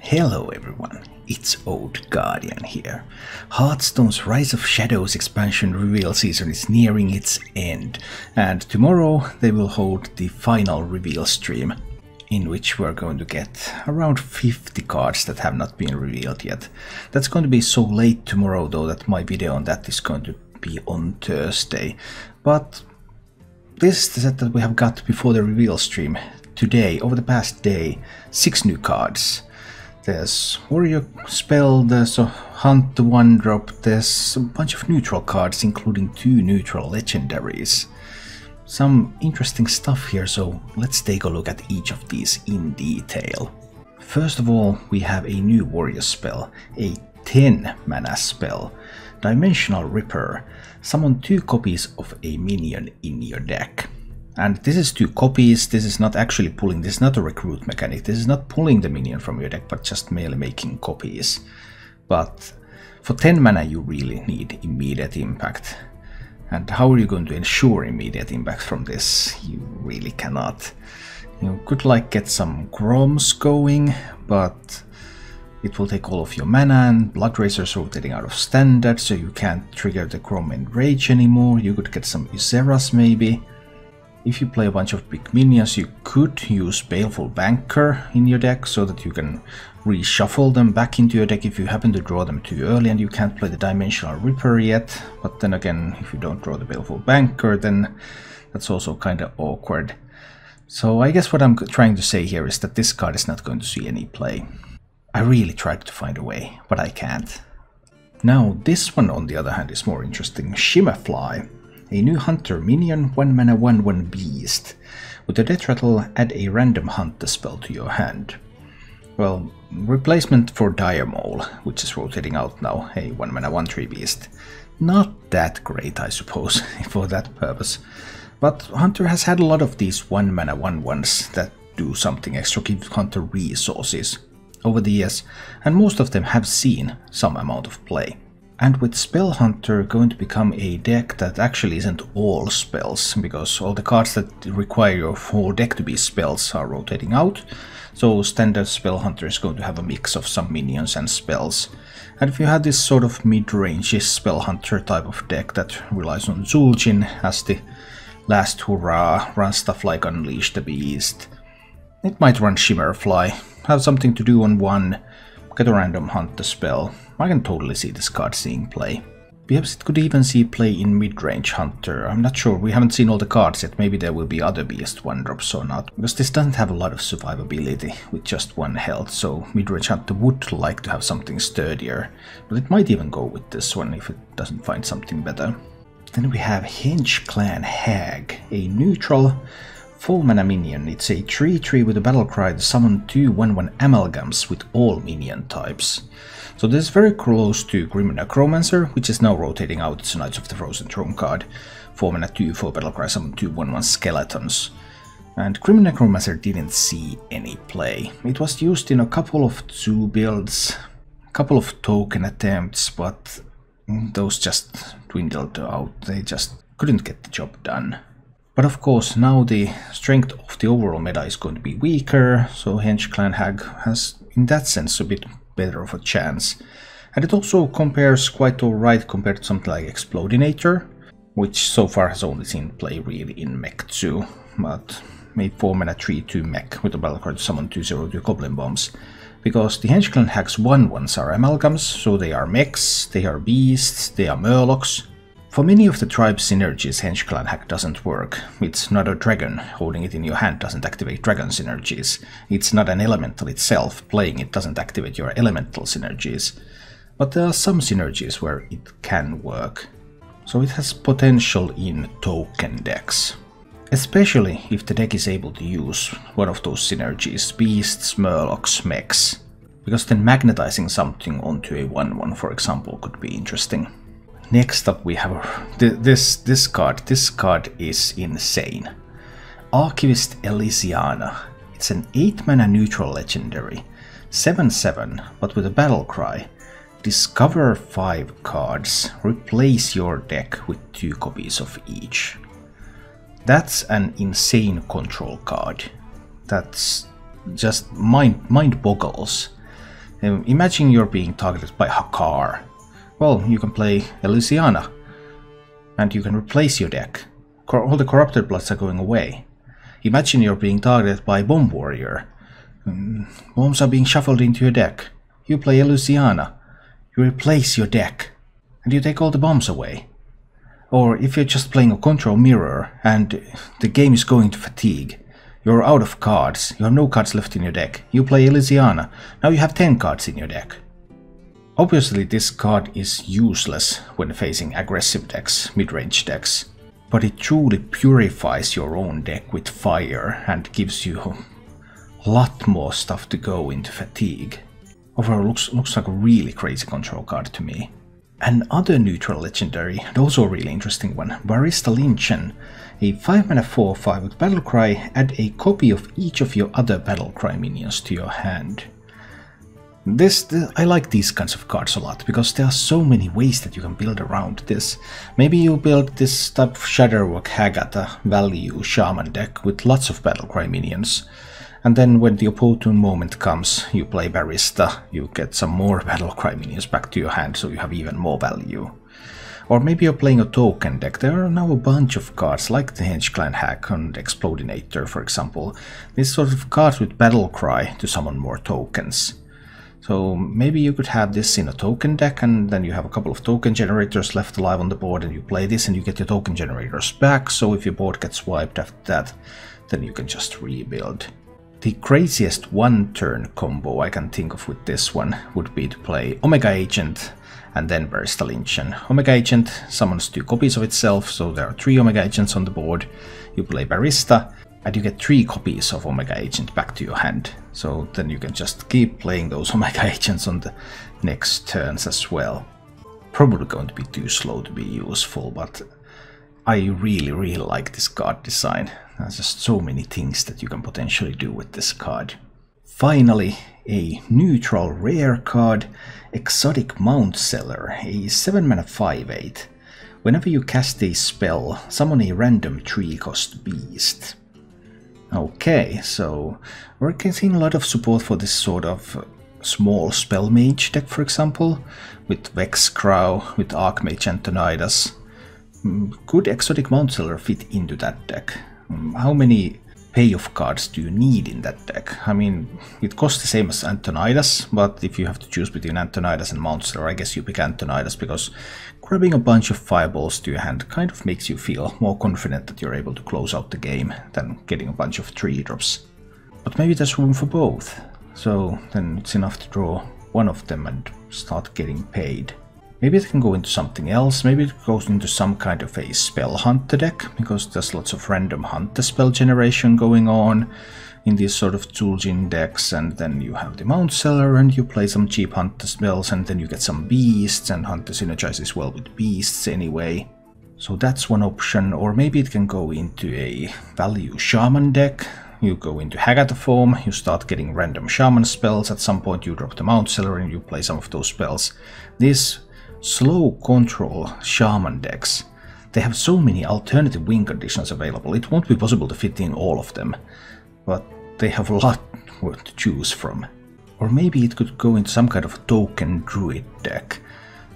Hello everyone, it's Old Guardian here. Hearthstone's Rise of Shadows expansion reveal season is nearing its end, and tomorrow they will hold the final reveal stream, in which we're going to get around 50 cards that have not been revealed yet. That's going to be so late tomorrow though that my video on that is going to be on Thursday. But this is the set that we have got before the reveal stream. Today, over the past day, 6 new cards. There's Warrior Spell, there's a Hunt the 1-drop, there's a bunch of neutral cards including 2 neutral legendaries. Some interesting stuff here, so let's take a look at each of these in detail. First of all, we have a new Warrior Spell, a 10 mana spell. Dimensional Ripper. Summon 2 copies of a minion in your deck. And this is 2 copies, this is not actually pulling, this is not a recruit mechanic, this is not pulling the minion from your deck, but just merely making copies. But for 10 mana you really need immediate impact. And how are you going to ensure immediate impact from this? You really cannot. You could like get some Groms going, but it will take all of your mana, and Blood Razor's rotating out of standard, so you can't trigger the Grom Enrage anymore. You could get some Useras maybe. If you play a bunch of big minions, you could use Baleful Banker in your deck so that you can reshuffle them back into your deck if you happen to draw them too early and you can't play the Dimensional Ripper yet. But then again, if you don't draw the Baleful Banker, then that's also kind of awkward. So I guess what I'm trying to say here is that this card is not going to see any play. I really tried to find a way, but I can't. Now this one on the other hand is more interesting. Shima Fly. A new hunter minion, 1 mana 1/1 beast. With a death rattle, add a random hunter spell to your hand. Well, replacement for Dire Mole, which is rotating out now, a 1 mana 1/3 beast. Not that great, I suppose, for that purpose. But Hunter has had a lot of these 1 mana 1/1s that do something extra, give Hunter resources over the years, and most of them have seen some amount of play. And with Spell Hunter going to become a deck that actually isn't all spells, because all the cards that require your whole deck to be spells are rotating out, so standard Spell Hunter is going to have a mix of some minions and spells. And if you have this sort of mid-range Spell Hunter type of deck that relies on Zul'jin as the last hurrah, run stuff like Unleash the Beast, it might run Shima Fly, have something to do on 1, get a random Hunter spell. I can totally see this card seeing play. Perhaps it could even see play in mid-range Hunter. I'm not sure, we haven't seen all the cards yet, maybe there will be other Beast 1-drops or not. Because this doesn't have a lot of survivability with just 1 health, so mid-range Hunter would like to have something sturdier. But it might even go with this one if it doesn't find something better. Then we have Hench Clan Hag, a neutral 4 mana minion. It's a 3/3 with a battle cry to summon 2 1/1 amalgams with all minion types. So this is very close to Grim Necromancer, which is now rotating out. It's a Knights of the Frozen Throne card. 4 mana 2 for battle cry, summon 2 1/1 skeletons. And Grim Necromancer didn't see any play. It was used in a couple of 2 builds, a couple of token attempts, but those just dwindled out. They just couldn't get the job done. But of course, now the strength of the overall meta is going to be weaker, so Hench Clan Hag has, in that sense, a bit better of a chance. And it also compares quite alright compared to something like Explodinator, which so far has only seen play really in Mech 2, but made 4 mana 3/2 Mech with a battle card to summon 2/0 Goblin Bombs. Because the Hench Clan Hag's 1/1s are amalgams, so they are mechs, they are beasts, they are murlocs. For many of the tribe synergies, Hench Clan Hag doesn't work. It's not a dragon, holding it in your hand doesn't activate dragon synergies. It's not an elemental itself, playing it doesn't activate your elemental synergies. But there are some synergies where it can work. So it has potential in token decks. Especially if the deck is able to use one of those synergies, beasts, murlocs, mechs. Because then magnetizing something onto a 1/1, for example, could be interesting. Next up we have this card. This card is insane. Archivist Elysiana. It's an 8 mana neutral legendary. 7/7, but with a battle cry. Discover 5 cards. Replace your deck with 2 copies of each. That's an insane control card. That's just mind boggles. Imagine you're being targeted by a car. Well, you can play Elysiana, and you can replace your deck. All the corrupted bloods are going away. Imagine you're being targeted by a bomb warrior. Bombs are being shuffled into your deck. You play Elysiana. You replace your deck, and you take all the bombs away. Or if you're just playing a control mirror and the game is going to fatigue, you're out of cards, you have no cards left in your deck, you play Elysiana, now you have 10 cards in your deck. Obviously this card is useless when facing aggressive decks, mid-range decks, but it truly purifies your own deck with fire and gives you a lot more stuff to go into fatigue. Overall looks like a really crazy control card to me. Another neutral legendary, and also a really interesting one, Barista Lynchin, a 5-mana 4/5 with Battlecry, add a copy of each of your other Battlecry minions to your hand. I like these kinds of cards a lot, because there are so many ways that you can build around this. Maybe you build this type of Shadowwork Hagata value Shaman deck with lots of Battlecry minions. And then when the opportune moment comes, you play Barista, you get some more Battlecry minions back to your hand, so you have even more value. Or maybe you're playing a token deck. There are now a bunch of cards, like the Hench Clan Hag and Explodinator, for example. These sort of cards with Battlecry to summon more tokens. So maybe you could have this in a token deck, and then you have a couple of token generators left alive on the board, and you play this and you get your token generators back, so if your board gets wiped after that, then you can just rebuild. The craziest one-turn combo I can think of with this one would be to play Omega Agent and then Barista Lynchin. Omega Agent summons 2 copies of itself, so there are 3 Omega Agents on the board. You play Barista, and you get 3 copies of Omega Agent back to your hand. So then you can just keep playing those Omega Agents on the next turns as well. Probably going to be too slow to be useful, but I really like this card design. There's just so many things that you can potentially do with this card. Finally, a neutral rare card, Exotic Mount Seller, a 7-mana 5/8. Whenever you cast a spell, summon a random 3-cost beast. Okay, so we're getting a lot of support for this sort of small spell mage deck, for example, with Vexcrow, with Archmage Antonidas. Could Exotic Mount Seller fit into that deck? How many payoff cards do you need in that deck? I mean, it costs the same as Antonidas, but if you have to choose between Antonidas and Mount Seller, I guess you pick Antonidas, because grabbing a bunch of fireballs to your hand kind of makes you feel more confident that you're able to close out the game than getting a bunch of 3-drops. But maybe there's room for both, so then it's enough to draw one of them and start getting paid. Maybe it can go into something else, maybe it goes into some kind of a spell hunter deck, because there's lots of random hunter spell generation going on in these sort of Zul'jin decks, and then you have the Mount Seller and you play some cheap hunter spells, and then you get some beasts, and hunter synergizes well with beasts anyway. So that's one option, or maybe it can go into a value shaman deck. You go into Hagata form, you start getting random shaman spells, at some point you drop the Mount Seller and you play some of those spells. These slow control shaman decks, they have so many alternative win conditions available, it won't be possible to fit in all of them, but they have a lot to choose from. Or maybe it could go into some kind of token druid deck,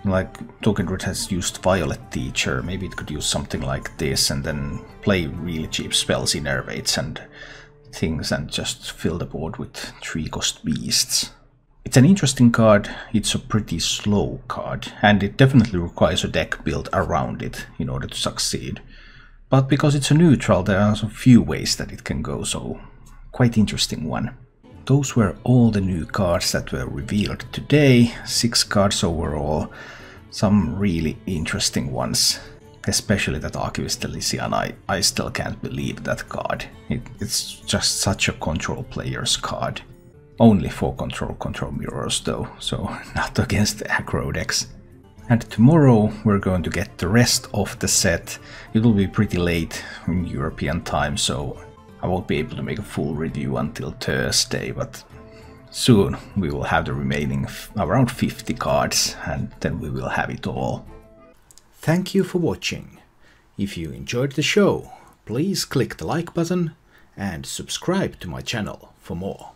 like Token Druid has used Violet Teacher. Maybe it could use something like this and then play really cheap spells, innervates and things, and just fill the board with 3-cost beasts. It's an interesting card, it's a pretty slow card, and it definitely requires a deck built around it in order to succeed. But because it's a neutral, there are a few ways that it can go, so quite interesting one. Those were all the new cards that were revealed today, 6 cards overall, some really interesting ones. Especially that Archivist Elysiana, I still can't believe that card. It's just such a control player's card. Only for control mirrors though, so not against the aggro decks. And tomorrow we're going to get the rest of the set. It will be pretty late in European time, so I won't be able to make a full review until Thursday, but soon we will have the remaining around 50 cards, and then we will have it all. Thank you for watching. If you enjoyed the show, please click the like button and subscribe to my channel for more.